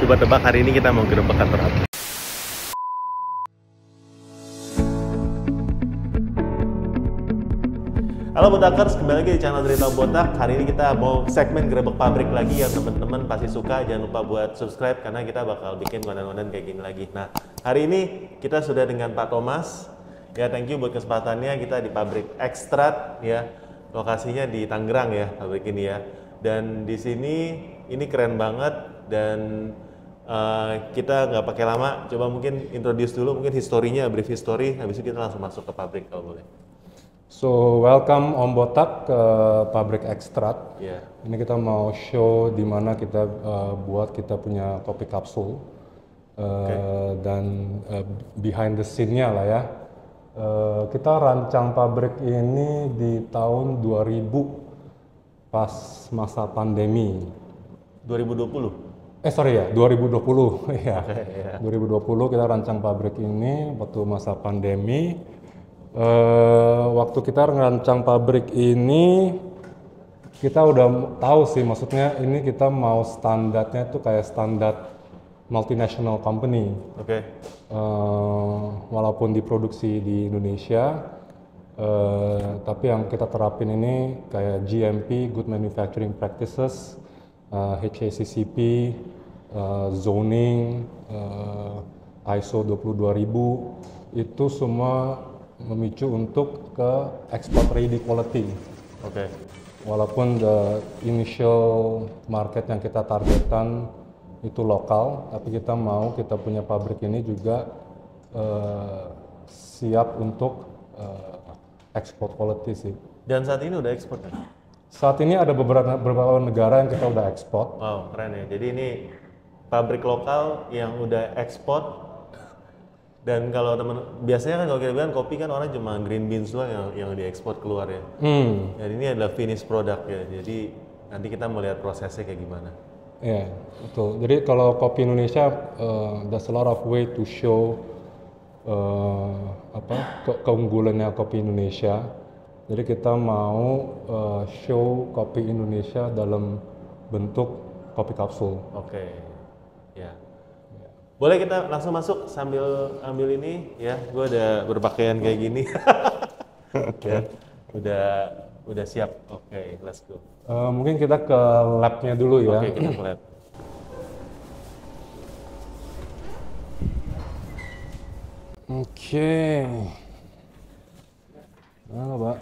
Coba tebak hari ini kita mau gerebek kantor apa? Halo Botakers, kembali lagi di channel Cerita Botak. Hari ini kita mau segmen gerebek pabrik lagi yang teman-teman pasti suka. Jangan lupa buat subscribe karena kita bakal bikin konten-konten kayak gini lagi. Nah, hari ini kita sudah dengan Pak Thomas. Ya, thank you buat kesempatannya. Kita di pabrik ekstrak ya. Lokasinya di Tangerang ya, pabrik ini ya. Dan di sini ini keren banget dan kita nggak pakai lama. Coba mungkin introduce dulu mungkin historinya, brief history. Habis itu kita langsung masuk ke pabrik kalau boleh. So, welcome Om Botak ke pabrik ekstrak. Yeah. Ini kita mau show di mana kita buat kita punya kopi kapsul dan behind the scene-nya lah ya. Kita rancang pabrik ini di tahun 2000 pas masa pandemi. 2020? 2020 ya. Okay, yeah. 2020 kita rancang pabrik ini waktu masa pandemi. Waktu kita ngerancang pabrik ini kita udah tahu sih, maksudnya ini kita mau standarnya tuh kayak standar multinational company. Oke. Walaupun diproduksi di Indonesia, tapi yang kita terapin ini kayak GMP, Good Manufacturing Practices, HACCP, zoning, ISO 22000, itu semua memicu untuk ke export ready quality. Oke. Walaupun the initial market yang kita targetkan itu lokal, tapi kita punya pabrik ini juga siap untuk export quality sih. Dan saat ini udah ekspor kan? Saat ini ada beberapa negara yang kita udah ekspor. Wow, keren ya. Jadi ini pabrik lokal yang udah ekspor. Dan kalau teman biasanya kan kalau kita bilang kopi kan orang cuma green beans doang yang diekspor keluar ya. Dan ini adalah finished product ya. Jadi nanti kita mau lihat prosesnya kayak gimana. Iya, betul. Jadi kalau kopi Indonesia, there's a lot of way to show keunggulannya kopi Indonesia. Jadi kita mau show kopi Indonesia dalam bentuk kopi kapsul. Oke, ya. Boleh kita langsung masuk sambil ambil ini ya. Gue udah berpakaian kayak gini. Ya, udah siap. Oke, let's go. Mungkin kita ke lab-nya dulu ya. Oke, kita ke lab. Oke. Halo, Pak.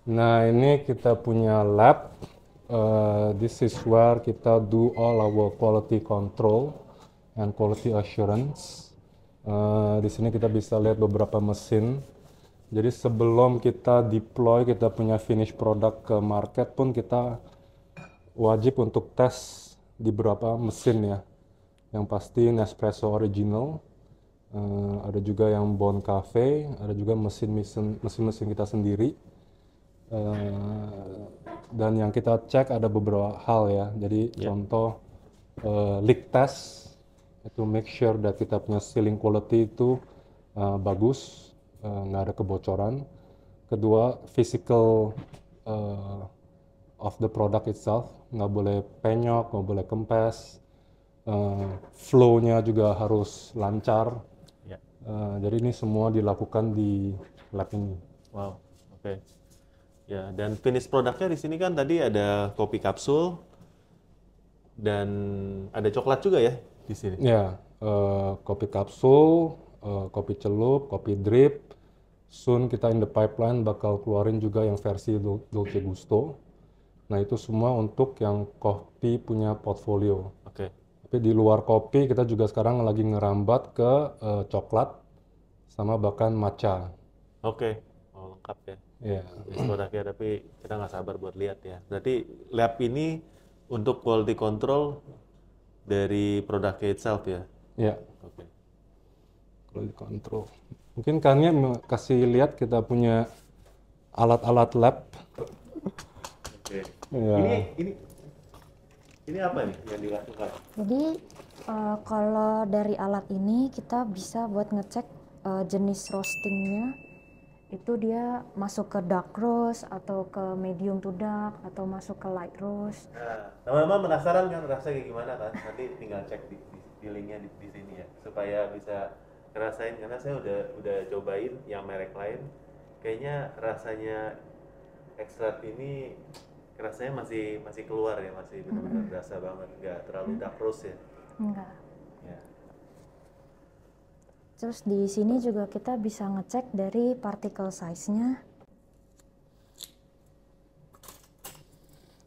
Nah, ini kita punya lab. This is where kita do all our quality control and quality assurance. Di sini kita bisa lihat beberapa mesin. Jadi sebelum kita deploy, kita punya finish product ke market pun kita wajib untuk tes di beberapa mesin ya. Yang pasti Nespresso Original, ada juga yang Bond Cafe, ada juga mesin-mesin kita sendiri. Dan yang kita cek ada beberapa hal ya. Jadi contoh leak test itu make sure that kita punya sealing quality itu bagus, nggak ada kebocoran. Kedua, physical of the product itself, nggak boleh penyok, nggak boleh kempes. Flow-nya juga harus lancar. Jadi ini semua dilakukan di lab ini. Wow, oke. Ya, dan finish produknya di sini kan tadi ada kopi kapsul dan ada coklat juga ya di sini. Ya, kopi kapsul, kopi celup, kopi drip. Soon kita in the pipeline bakal keluarin juga yang versi Dolce Gusto. Nah, itu semua untuk yang kopi punya portfolio. Oke. Tapi di luar kopi kita juga sekarang lagi ngerambat ke coklat sama bahkan matcha. Oke. Oh, lengkap ya. Iya. Produknya, tapi kita nggak sabar buat lihat ya. Berarti lab ini untuk quality control dari produknya itself ya? Iya. Oke. Quality control. Mungkin Kania kasih lihat kita punya alat-alat lab. Oke. Ya. Ini apa nih yang dilakukan? Jadi kalau dari alat ini kita bisa buat ngecek jenis roastingnya itu dia masuk ke dark roast atau ke medium to dark atau masuk ke light roast. Nah, teman-teman penasaran kan rasanya kayak gimana kan? Nanti tinggal cek di linknya di sini ya, supaya bisa ngerasain. Karena saya udah cobain yang merek lain, kayaknya rasanya ekstrak ini rasanya masih masih keluar ya, masih benar-benar berasa banget, nggak terlalu dark roast ya. Enggak. Ya. Terus di sini juga kita bisa ngecek dari particle size-nya.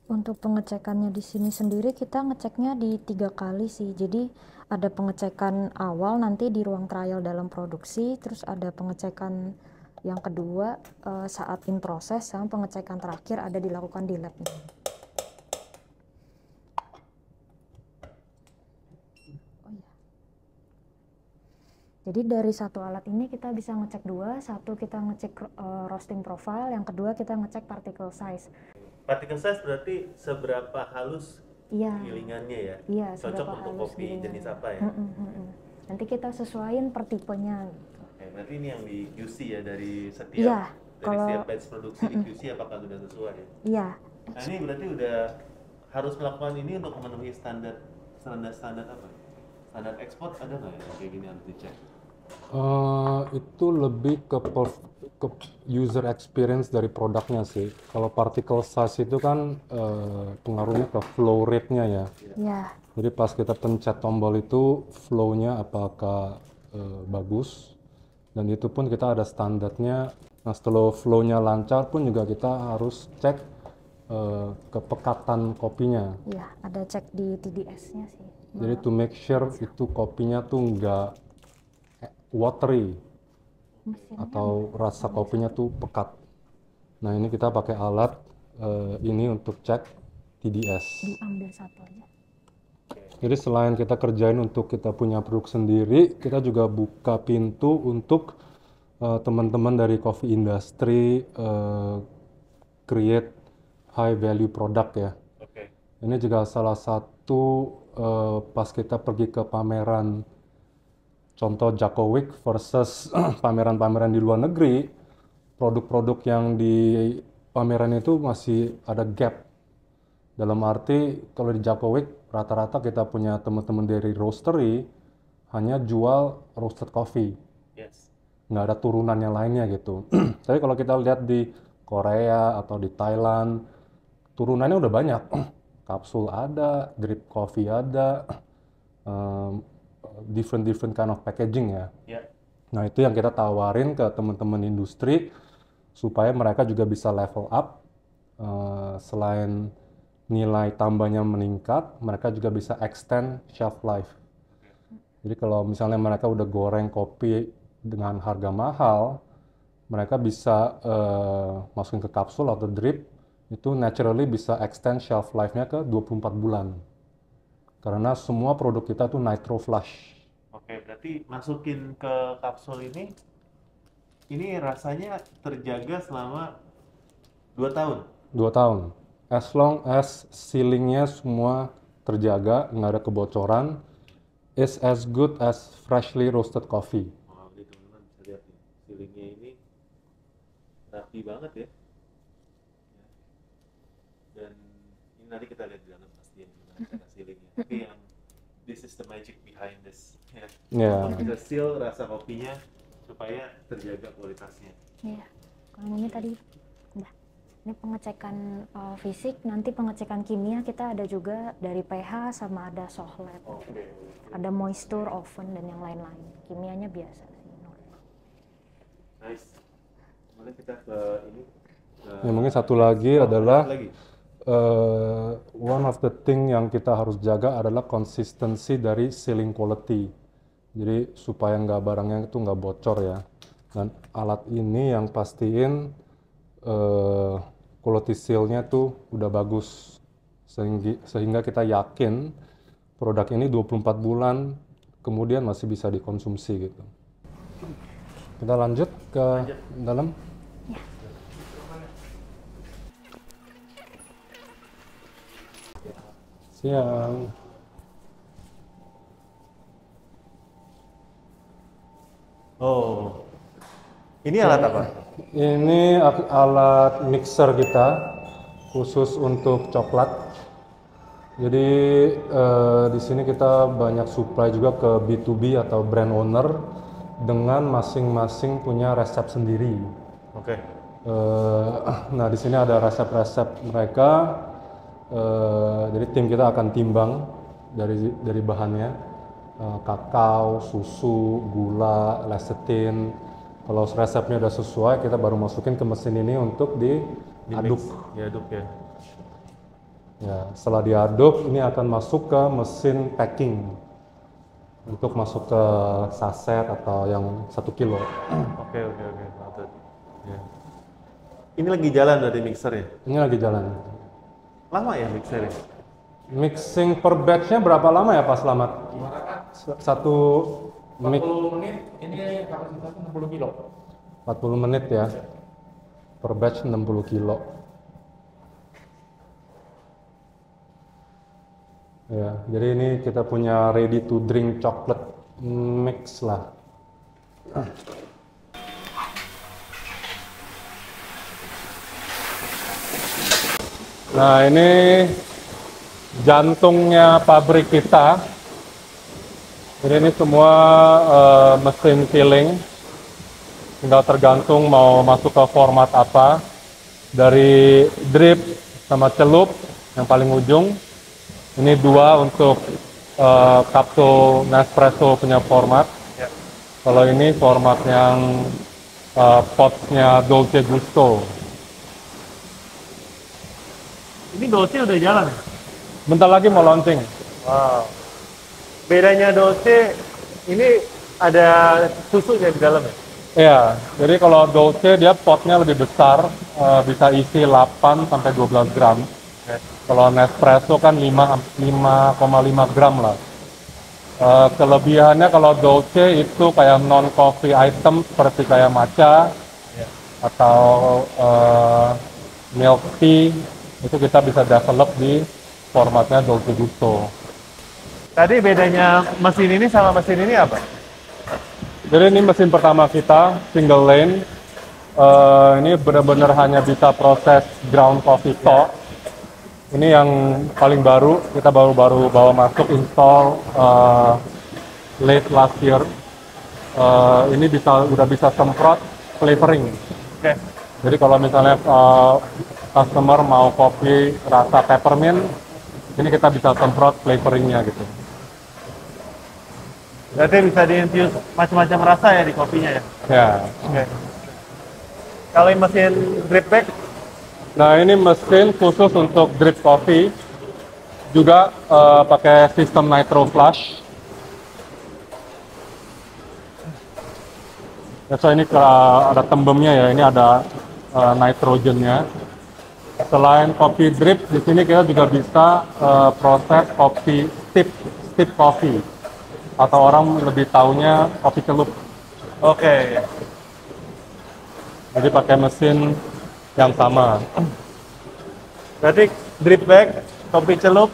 Untuk pengecekannya di sini sendiri kita ngeceknya di 3 kali sih. Jadi ada pengecekan awal nanti di ruang trial dalam produksi, terus ada pengecekan yang kedua saat in proses, sama pengecekan terakhir ada dilakukan di lab. Jadi dari satu alat ini kita bisa ngecek dua, satu kita ngecek roasting profile, yang kedua kita ngecek particle size. Particle size berarti seberapa halus Iya. gilingannya ya? Iya, Cocok seberapa untuk halus kopi gilingannya. jenis apa ya? Nanti kita sesuaiin per tipenya. Oke, berarti ini yang di QC ya dari setiap Iya, setiap batch produksi di QC apakah sudah sesuai ya? Iya. Nah ini berarti udah harus melakukan ini untuk memenuhi standar apa? Standar ekspor ada nggak ya kayak gini harus dicek? Itu lebih ke user experience dari produknya sih. Kalau particle size itu kan pengaruhnya ke flow rate-nya ya. Iya. Jadi pas kita pencet tombol itu flow-nya apakah bagus, dan itu pun kita ada standarnya. Nah setelah flow-nya lancar pun juga kita harus cek kepekatan kopinya. Iya, ada cek di TDS-nya sih. Jadi to make sure itu kopinya tuh nggak watery atau rasa kopinya tuh pekat. Nah ini kita pakai alat ini untuk cek TDS. Diambil satu aja. Jadi selain kita kerjain untuk kita punya produk sendiri, kita juga buka pintu untuk teman-teman dari coffee industry create high value product ya. Oke. Ini juga salah satu pas kita pergi ke pameran, contoh Jakowik versus pameran-pameran di luar negeri, produk-produk yang di pameran itu masih ada gap. Dalam arti kalau di Jakowik rata-rata kita punya teman-teman dari roastery hanya jual roasted coffee, Yes. nggak ada turunannya lainnya gitu. Tapi kalau kita lihat di Korea atau di Thailand, turunannya udah banyak. Kapsul ada, drip coffee ada, different kind of packaging ya. Ya. Nah itu yang kita tawarin ke teman-teman industri supaya mereka juga bisa level up. Selain nilai tambahnya meningkat, mereka juga bisa extend shelf life. Jadi kalau misalnya mereka udah goreng kopi dengan harga mahal, mereka bisa masukin ke kapsul atau drip, itu naturally bisa extend shelf life-nya ke 24 bulan. Karena semua produk kita tuh nitro flush. Oke, berarti masukin ke kapsul ini rasanya terjaga selama 2 tahun. 2 tahun. As long as sealingnya semua terjaga, nggak ada kebocoran, is as good as freshly roasted coffee. Wah, ini teman-teman bisa lihat nih, sealingnya ini rapi banget ya. Dan ini nanti kita lihat di dalam pasti yang gimana cara sealingnya. Tapi yang this is the magic behind this. Ya. Yeah. Untuk bisa seal rasa kopinya supaya terjaga kualitasnya. Iya. Kalau ini tadi udah. Ini pengecekan fisik, nanti pengecekan kimia kita ada juga dari pH sama ada soft lab. Oke. Ada moisture, oven dan yang lain-lain. Kimianya biasa sih, normal. Nice. Kemudian kita ke ini. Ya, mungkin satu lagi adalah lagi. one of the thing yang kita harus jaga adalah konsistensi dari sealing quality. Jadi supaya nggak barangnya itu nggak bocor ya. Dan alat ini yang pastiin quality seal-nya tuh udah bagus. Sehingga kita yakin produk ini 24 bulan kemudian masih bisa dikonsumsi gitu. Kita lanjut ke dalam. Siang. Oh, ini alat apa? Ini alat mixer kita khusus untuk coklat. Jadi di sini kita banyak supply juga ke B2B atau brand owner dengan masing-masing punya resep sendiri. Oke. Nah di sini ada resep-resep mereka. Jadi tim kita akan timbang dari bahannya, kakao, susu, gula, lecithin. Kalau resepnya udah sesuai, kita baru masukin ke mesin ini untuk diaduk. Diaduk ya. Ya, setelah diaduk, ini akan masuk ke mesin packing untuk masuk ke saset atau yang 1 kilo. Oke. Mantap. Ya. Ini lagi jalan dari mixernya. Ini lagi jalan. Lama ya mixernya? Mixing per batch-nya berapa lama ya Pak Slamet? Satu 40 menit, ini kapasitasnya 60 kilo. 40 menit ya. Per batch 60 kilo. Ya, jadi ini kita punya ready to drink chocolate mix lah. Nah, ini jantungnya pabrik kita. Jadi ini semua mesin filling. Tinggal tergantung mau masuk ke format apa. Dari drip sama celup yang paling ujung. Ini 2 untuk kapsul Nespresso punya format. Ya. Kalau ini format yang potsnya Dolce Gusto. Ini Dolce udah jalan ya? Bentar lagi mau launching. Wow. Bedanya Dolce, ini ada susunya di dalam ya? Iya, jadi kalau Dolce dia potnya lebih besar, bisa isi 8 sampai 12 gram. Oke. Kalau Nespresso kan 5,5 gram lah. Kelebihannya kalau Dolce itu kayak non coffee item seperti kayak matcha atau milk tea, itu kita bisa develop di formatnya Dolce Gusto. Tadi bedanya mesin ini sama mesin ini apa? Jadi ini mesin pertama kita, single lane. Ini benar-benar hanya bisa proses ground coffee talk. Ini yang paling baru, kita baru bawa masuk install late last year. Ini udah bisa semprot flavoring. Oke. Jadi kalau misalnya customer mau kopi rasa peppermint, ini kita bisa semprot flavoringnya gitu. Berarti bisa di-infuse macam-macam rasa ya di kopinya ya? Ya. Oke. Kalau yang mesin drip bag, Nah ini mesin khusus untuk drip coffee, juga pakai sistem nitro flush. Ya, so ini ada tembemnya ya, ini ada nitrogennya. Selain kopi drip, di sini kita juga bisa proses kopi steep coffee, atau orang lebih taunya kopi celup. oke. Jadi pakai mesin yang sama. Berarti drip bag, kopi celup,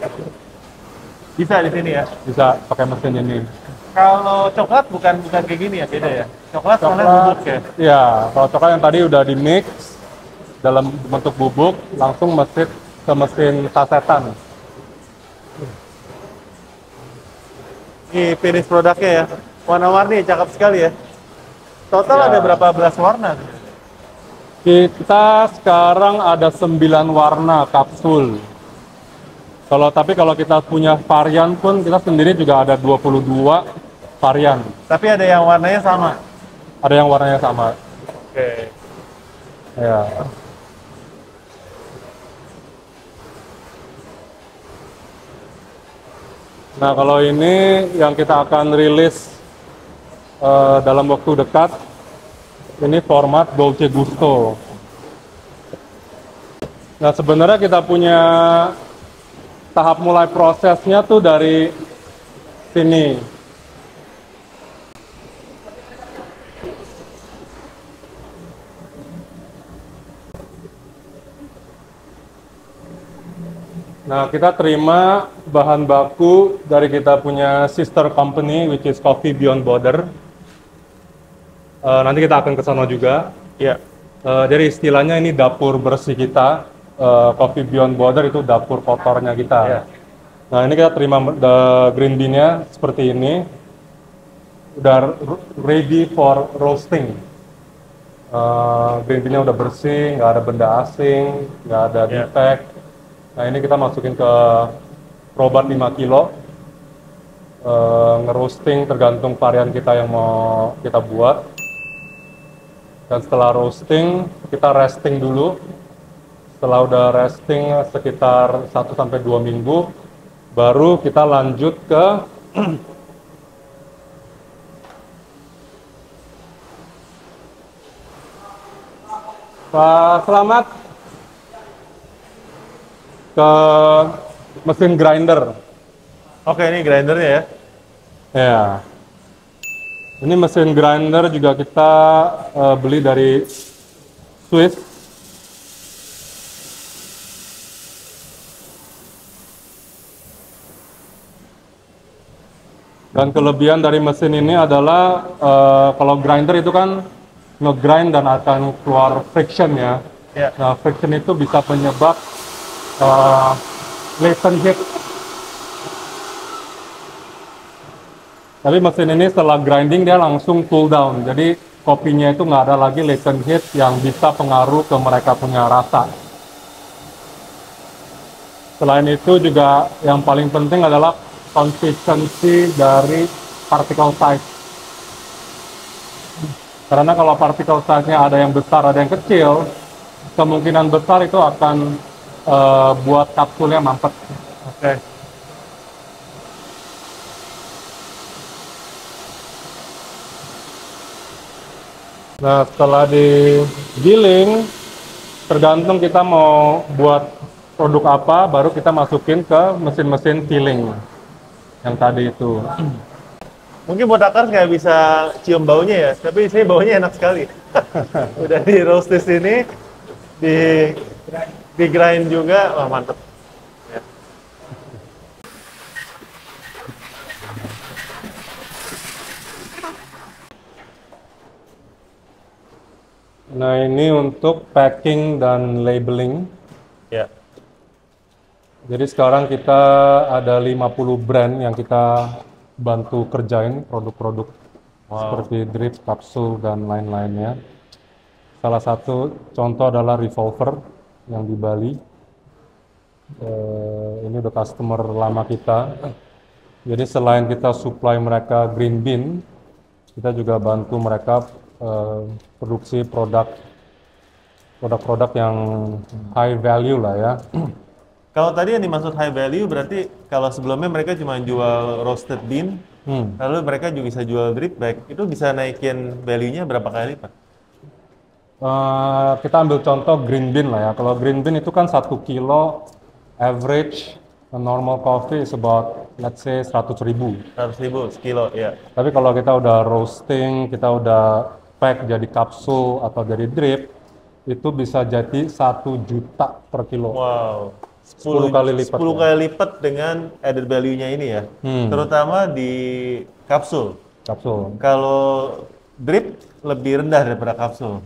bisa di sini ya? Bisa pakai mesin ini. Kalau coklat bukan kayak gini ya, beda ya? Coklat soalnya bubuk ya? Ya, kalau coklat yang tadi udah di mix dalam bentuk bubuk, langsung ke mesin sasetan. Ini finish produknya ya, warna-warni, cakep sekali ya. Total Ya. ada berapa belas warna? Kita sekarang ada 9 warna kapsul. Tapi kalau kita punya varian pun, kita sendiri juga ada 22 varian. Tapi ada yang warnanya sama? Ada yang warnanya sama. Oke. Ya. Nah, kalau ini yang kita akan rilis dalam waktu dekat, ini format Dolce Gusto. Nah, sebenarnya kita punya tahap mulai prosesnya tuh dari sini. Nah, kita terima bahan baku dari kita punya sister company, which is Coffee Beyond Border. Nanti kita akan ke sana juga. Ya. Jadi istilahnya ini dapur bersih kita. Coffee Beyond Border itu dapur kotornya kita. Iya. Nah ini kita terima green bean-nya seperti ini. Udah ready for roasting. Green bean-nya udah bersih, nggak ada benda asing, nggak ada Iya. defect. Nah ini kita masukin ke Probat 5 kilo. Ngeroasting tergantung varian kita yang mau kita buat. Dan setelah roasting, kita resting dulu. Setelah udah resting sekitar 1-2 minggu, baru kita lanjut ke Pak Selamat, ke mesin grinder. Oke, ini grindernya ya. Ya, ini mesin grinder juga kita beli dari Swiss. Dan kelebihan dari mesin ini adalah kalau grinder itu kan nge-grind dan akan keluar friction ya. Ya. Nah, friction itu bisa penyebab latent heat. Tapi mesin ini setelah grinding dia langsung cool down. Jadi kopinya itu nggak ada lagi latent heat yang bisa pengaruh ke mereka punya rasa. Selain itu juga yang paling penting adalah konsistensi dari particle size. Karena kalau particle size-nya ada yang besar, ada yang kecil, kemungkinan besar itu akan buat kapsulnya mampet. Oke. Nah, setelah digiling, tergantung kita mau buat produk apa, baru kita masukin ke mesin-mesin filling yang tadi itu. Mungkin buat akar nggak bisa cium baunya ya, tapi sini baunya enak sekali. Udah di roast di sini, di grind juga, wah mantep. Ya. Nah, ini untuk packing dan labeling. Ya. Jadi sekarang kita ada 50 brand yang kita bantu kerjain produk-produk seperti drip, kapsul, dan lain-lainnya. Salah satu contoh adalah Revolver yang di Bali. Ini udah customer lama kita. Jadi selain kita supply mereka green bean, kita juga bantu mereka produksi produk-produk yang high value lah ya. Kalau tadi yang dimaksud high value berarti kalau sebelumnya mereka cuma jual roasted bean, lalu mereka juga bisa jual drip bag, itu bisa naikin value-nya berapa kali lipat? Kita ambil contoh green bean lah ya. Kalau green bean itu kan 1 kilo average normal coffee is about let's say 100.000. 100.000 sekilo, ya. Tapi kalau kita udah roasting, kita udah pack jadi kapsul atau jadi drip, itu bisa jadi 1 juta per kilo. Wow. 10 kali lipat. 10 kali lipat dengan added value-nya ini ya. Terutama di kapsul. Kapsul. Kalau drip lebih rendah daripada kapsul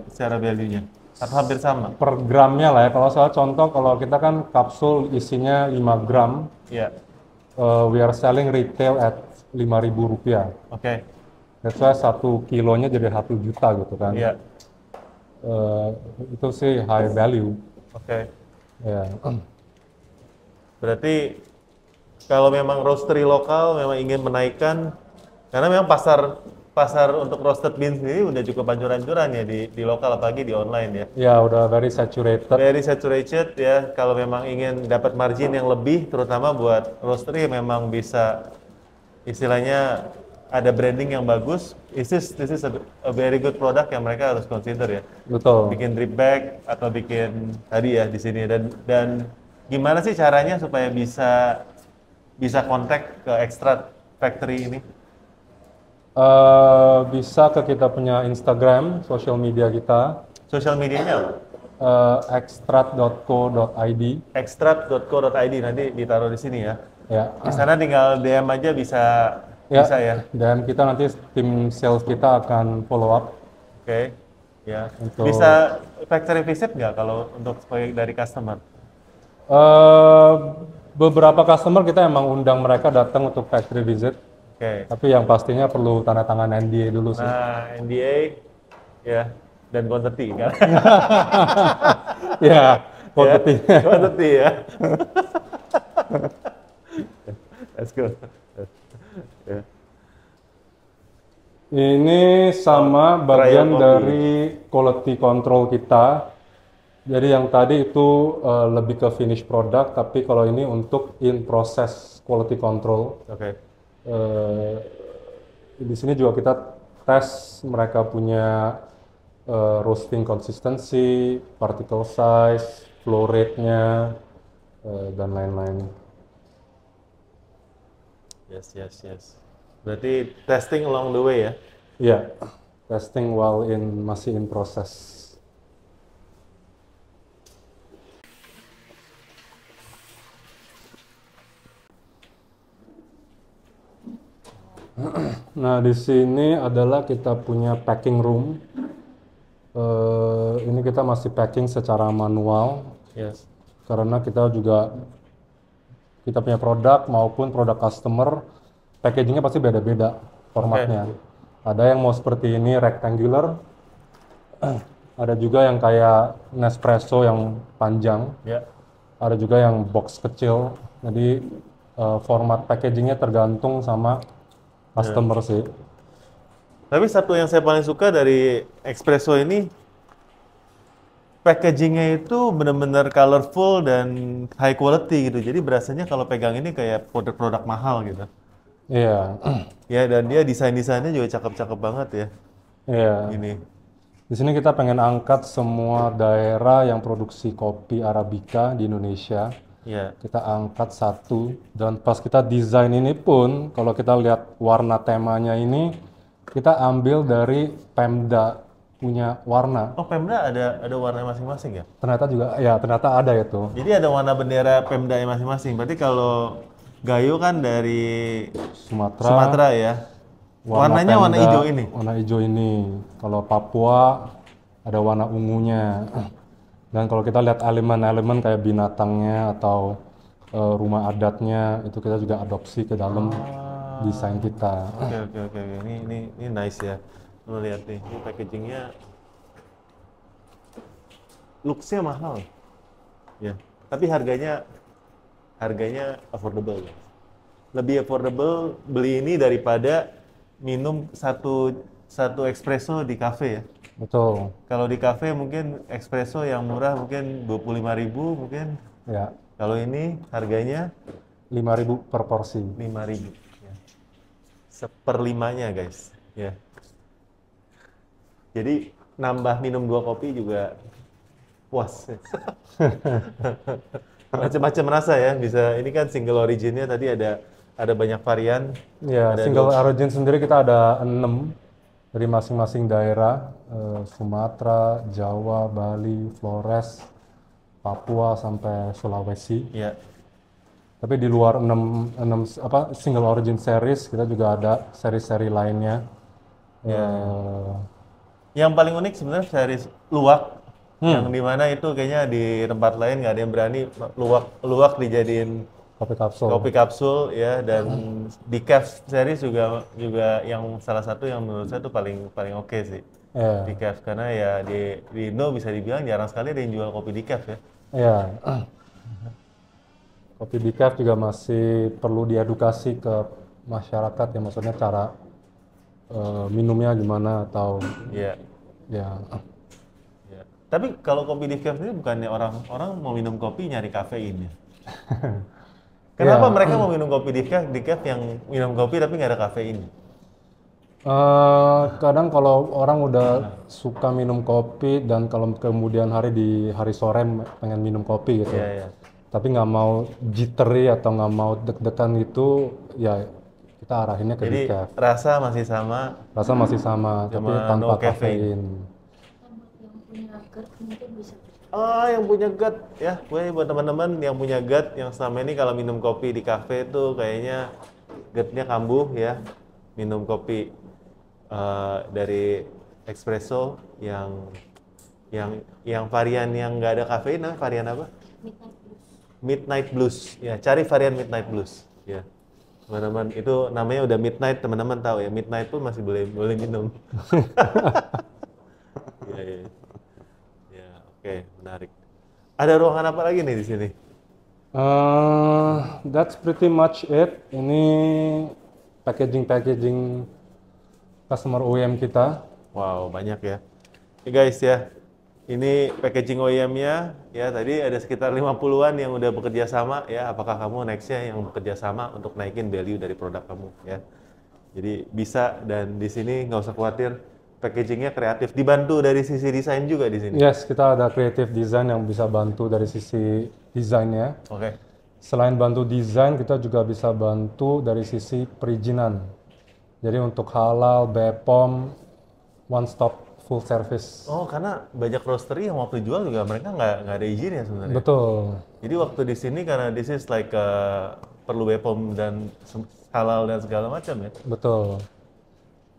secara value-nya. Atau hampir sama. Per gramnya lah ya. Kalau saya contoh, kalau kita kan kapsul isinya 5 gram, Iya. we are selling retail at Rp5.000. Oke. That's why 1 kilonya jadi 1 juta gitu kan. Iya. Itu sih high value. Oke. Ya. Berarti kalau memang roastery lokal memang ingin menaikkan, karena memang pasar untuk roasted bean sendiri udah cukup hancur-hancuran ya di lokal, apalagi di online ya. Ya udah very saturated. Very saturated ya. Kalau memang ingin dapat margin yang lebih, terutama buat roastery memang bisa istilahnya ada branding yang bagus. This is a very good product yang mereka harus consider ya. Betul. Bikin drip bag atau bikin tadi ya di sini, dan gimana sih caranya supaya bisa kontak ke Extract Factory ini? Bisa ke kita punya Instagram, social media kita, Sosial medianya extract.co.id. extract.co.id, nanti ditaruh di sini ya. Ya. Di sana tinggal DM aja bisa ya. Dan kita nanti tim sales kita akan follow up. Oke. Ya. Untuk- Bisa factory visit nggak kalau untuk dari customer? Beberapa customer kita emang undang mereka datang untuk factory visit, Oke. tapi yang pastinya perlu tanda tangan NDA dulu sih. Nah, NDA ya dan quantity kan. Ya, quantity. Ya, quantity ya. Let's go. Ya. Ini sama Oh, bagian trial copy. dari quality control kita. Jadi yang tadi itu lebih ke finish product, tapi kalau ini untuk in process quality control. Oke. Eh, di sini juga kita tes mereka punya roasting consistency, particle size, flow rate-nya, dan lain-lain. Yes, yes, yes. Berarti testing along the way ya. Iya, testing while masih in process. Nah, di sini adalah kita punya packing room. Ini kita masih packing secara manual Yes. karena kita punya produk maupun produk customer, packagingnya pasti beda-beda formatnya. Ada yang mau seperti ini rectangular, ada juga yang kayak Nespresso yang panjang, Ya. ada juga yang box kecil. Jadi format packagingnya tergantung sama customer sih. Tapi satu yang saya paling suka dari espresso ini, packagingnya itu benar-benar colorful dan high quality gitu. Jadi berasanya kalau pegang ini kayak produk-produk mahal gitu. Iya, Ya, dan dia desain-desainnya juga cakep-cakep banget ya. iya. Ini. Di sini kita pengen angkat semua daerah yang produksi kopi Arabica di Indonesia. Ya. Kita angkat satu, dan pas kita desain ini pun, kalau kita lihat warna temanya ini, kita ambil dari Pemda punya warna. Oh, Pemda ada warna masing-masing ya? Ternyata ada itu. Jadi ada warna bendera Pemda masing-masing. Berarti kalau Gayo kan dari Sumatera ya. Warnanya warna Pemda, hijau ini. Warna hijau ini. Kalau Papua ada warna ungunya. Dan kalau kita lihat elemen-elemen kayak binatangnya atau rumah adatnya, itu kita juga adopsi ke dalam desain kita. Oke. Ini nice ya. Lo lihat nih, ini packagingnya looks-nya mahal. Ya. Tapi harganya affordable ya. Lebih affordable beli ini daripada minum satu espresso di cafe ya. Betul. Kalau di cafe mungkin espresso yang murah mungkin 25.000 mungkin. Ya, Kalau ini harganya 5.000 per porsi. 5.000. Ya. Seperlimanya guys. Ya. Jadi nambah minum 2 kopi juga puas. Macam-macam rasa ya. Bisa ini kan single originnya tadi ada banyak varian. Ya, Ada single origin sendiri kita ada 6 dari masing-masing daerah, Sumatera, Jawa, Bali, Flores, Papua sampai Sulawesi. Ya. Tapi di luar 6 single origin series, kita juga ada seri-seri lainnya. Yang paling unik sebenarnya series luwak. Yang dimana itu kayaknya di tempat lain nggak ada yang berani luwak dijadiin Kopi kapsul. kopi kapsul ya, dan decaf series juga yang salah satu yang menurut saya tuh paling oke sih. Iya. Decaf karena ya di Indo bisa dibilang jarang sekali ada yang jual kopi decaf ya. Iya. Kopi decaf juga masih perlu diedukasi ke masyarakat ya, maksudnya cara minumnya gimana atau Iya. ya. Ya. Tapi kalau kopi decaf ini bukannya orang mau minum kopi nyari kafein ya? Kenapa mereka mau minum kopi decaf yang minum kopi tapi nggak ada kafein? Kadang kalau orang udah suka minum kopi dan kalau kemudian di hari sore pengen minum kopi gitu, Iya. tapi nggak mau jittery atau nggak mau deg-degan gitu, ya kita arahinnya ke Jadi decaf. rasa masih sama. Rasa masih sama, tapi Cuma tanpa no caffeine. kafein. Yang punya GERD mungkin bisa. Yang punya GERD ya, buat teman-teman yang punya GERD yang selama ini kalau minum kopi di kafe tuh kayaknya GERD-nya kambuh ya. Minum kopi dari espresso yang varian yang nggak ada kafein, varian apa? Midnight Blues. Ya, cari varian Midnight Blues. Ya, teman-teman, itu namanya udah midnight, teman-teman tahu ya. Midnight pun masih boleh minum. Ya, ya. Ya, oke, menarik. Ada ruangan apa lagi nih di sini? That's pretty much it. Ini packaging customer OEM kita. Wow, banyak ya. Oke guys ya, ini packaging OEM-nya ya, tadi ada sekitar 50-an yang udah bekerja sama ya. Apakah kamu next-nya yang bekerja sama untuk naikin value dari produk kamu ya. Jadi bisa, dan di sini nggak usah khawatir, packagingnya kreatif. Dibantu dari sisi desain juga di sini. Yes, kita ada creative design yang bisa bantu dari sisi desainnya. Oke. Selain bantu desain, kita juga bisa bantu dari sisi perizinan. Jadi untuk halal, BPOM, one stop full service. Oh, karena banyak roastery yang waktu jual juga mereka nggak ada izin ya sebenarnya. Betul. Jadi waktu di sini karena this is like perlu BPOM dan halal dan segala macam ya. Betul.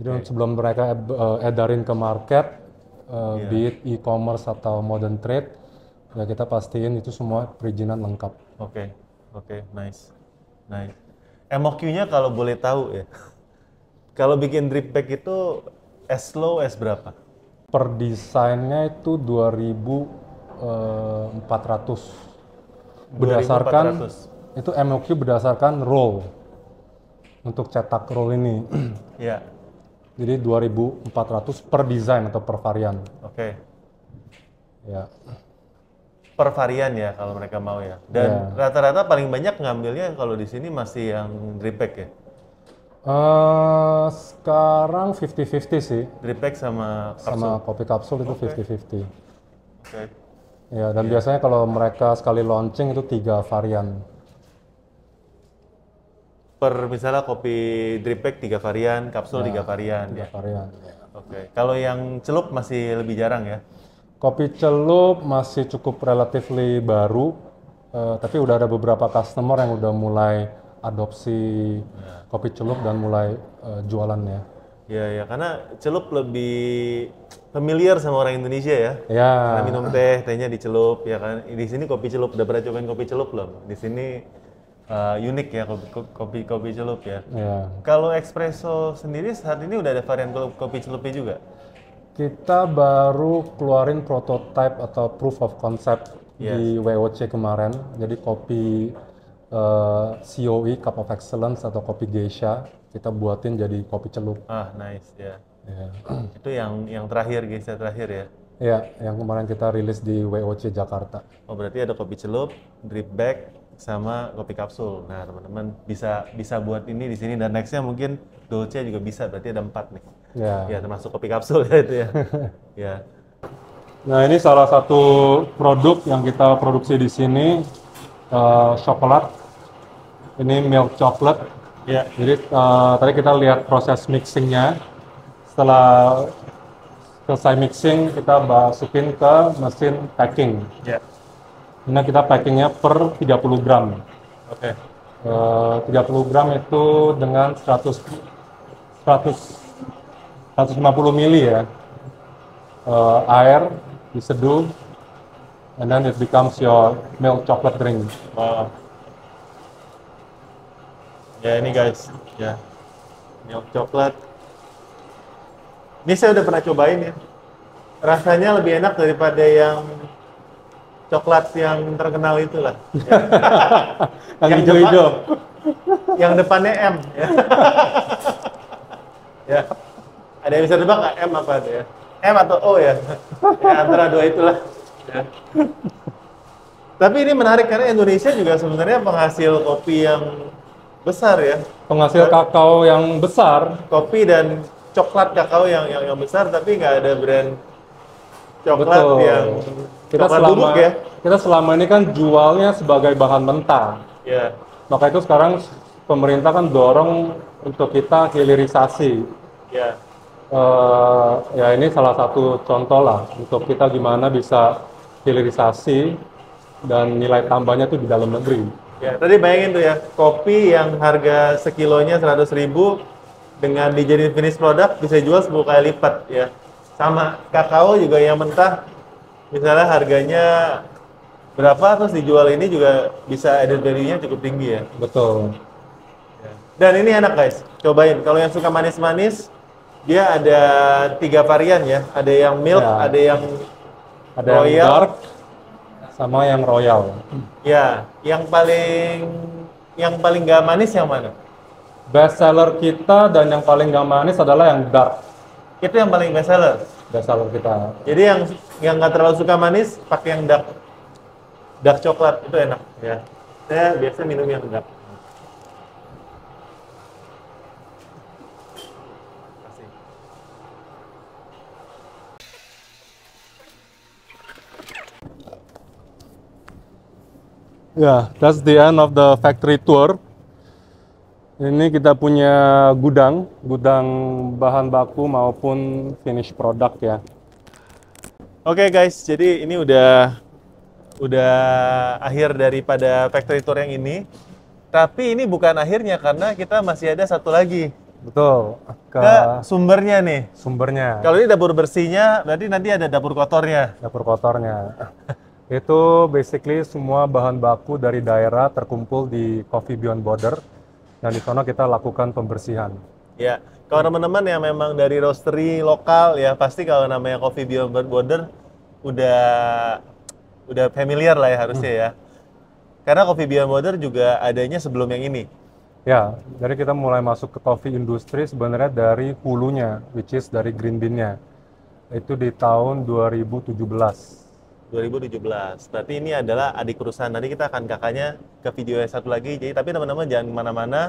Jadi sebelum mereka edarin ke market, be it e-commerce atau modern trade, ya kita pastiin itu semua perizinan lengkap. Oke, nice. MOQ-nya kalau boleh tahu ya, kalau bikin drip bag itu as low as berapa? Per desainnya itu 2.400. Berdasarkan 2.400. itu MOQ berdasarkan roll. Untuk cetak roll ini. Ya. Jadi 2.400 per desain atau per varian. Oke. Ya. Per varian ya kalau mereka mau ya. Dan rata-rata paling banyak ngambilnya kalau di sini masih yang drip bag ya. Sekarang 50-50 sih. Drip bag sama kapsul. Sama kopi kapsul itu 50-50. Oke. Ya, dan biasanya kalau mereka sekali launching itu 3 varian. Per misalnya kopi drip bag 3 varian, kapsul 3 varian 3 ya. varian. Ya. Oke. Kalau yang celup masih lebih jarang ya. Kopi celup masih cukup relatively baru, tapi udah ada beberapa customer yang udah mulai adopsi kopi celup dan mulai jualannya. Ya, karena celup lebih familiar sama orang Indonesia ya. Ya. Karena minum tehnya dicelup ya kan. Di sini kopi celup, udah pernah cobain kopi celup belum? Di sini unik ya kopi celup ya. Ya. Kalau espresso sendiri saat ini udah ada varian kopi celupnya juga? Kita baru keluarin prototype atau proof of concept di WOC kemarin. Jadi kopi COE, Cup of Excellence atau kopi geisha, kita buatin jadi kopi celup. Ah, nice ya. Ya. Itu yang terakhir, geisha terakhir ya? Ya, yang kemarin kita rilis di WOC Jakarta. Oh, berarti ada kopi celup, drip bag, sama kopi kapsul. Nah, teman-teman bisa buat ini di sini, dan nextnya mungkin Dolce juga bisa. Berarti ada 4 nih. Ya, termasuk kopi kapsul ya itu ya. Ya. Nah, ini salah satu produk yang kita produksi di sini, coklat. Ini milk chocolate. Ya. Jadi tadi kita lihat proses mixingnya. Setelah selesai mixing, kita masukin ke mesin packing. Ya. Ini kita packingnya per 30 gram. Oke. 30 gram itu dengan 150 mili ya. Air diseduh, and then it becomes your milk chocolate drink. Wow. Ya ini guys, ya milk coklat. Ini saya udah pernah cobain ya. Rasanya lebih enak daripada yang coklat yang terkenal itulah. Yang hijau-hijau. Yang depannya M. Ya. Ya. Ada yang bisa tebak nggak M apa itu ya? M atau O ya? Ya antara dua itulah. Ya. Tapi ini menarik karena Indonesia juga sebenarnya penghasil kopi yang besar ya. Penghasil kakao yang besar. Kopi dan coklat kakao yang besar, tapi nggak ada brand coklat yang coklat bubuk ya. Kita selama ini kan jualnya sebagai bahan mentah. Ya. Maka itu sekarang pemerintah kan dorong untuk kita hilirisasi. Ya. Ya ini salah satu contoh lah untuk kita gimana bisa hilirisasi dan nilai tambahnya tuh di dalam negeri. Ya, tadi bayangin tuh ya, kopi yang harga sekilonya 100.000 dengan dijadiin finish product bisa jual 10 kali lipat ya. Sama kakao juga yang mentah, misalnya harganya berapa terus dijual ini juga bisa added value-nya cukup tinggi ya. Betul. Dan ini enak guys, cobain. Kalau yang suka manis-manis, dia ada 3 varian ya. Ada yang milk, Ya. ada yang Ada yang royal. dark sama yang royal. Ya, yang paling nggak manis yang mana? Best seller kita dan yang paling gak manis adalah yang dark. Itu yang paling best seller. Best seller kita. Jadi yang nggak terlalu suka manis, pakai yang dark coklat itu enak ya. Saya biasa minum yang dark. Kasih. Ya, that's the end of the factory tour. Ini kita punya gudang bahan baku maupun finish product ya. Oke guys, jadi ini udah akhir daripada factory tour yang ini. Tapi ini bukan akhirnya karena kita masih ada satu lagi Betul, ke sumbernya nih. sumbernya, Kalau ini dapur bersihnya, berarti nanti ada dapur kotornya. dapur kotornya. Itu basically semua bahan baku dari daerah terkumpul di Coffee Beyond Border. Dan di sana kita lakukan pembersihan. Ya, kalau teman-teman yang memang dari roastery lokal ya pasti kalau namanya Coffee Beyond Border udah familiar lah ya harusnya ya. Karena Coffee Beyond Border juga adanya sebelum yang ini. Ya, jadi kita mulai masuk ke coffee industry sebenarnya dari hulunya, which is dari green bean-nya. Itu di tahun 2017. 2017. Berarti ini adalah adik perusahaan. Nanti kita akan kakaknya ke video yang satu lagi. Jadi tapi teman-teman jangan kemana-mana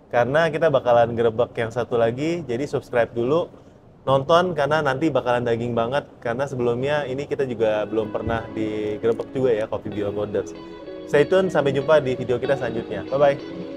karena kita bakalan gerebek yang satu lagi. Jadi subscribe dulu, nonton karena nanti bakalan daging banget. Karena sebelumnya ini kita juga belum pernah digerebek juga ya Coffee Beyond Borders. Stay tune, sampai jumpa di video kita selanjutnya. Bye bye.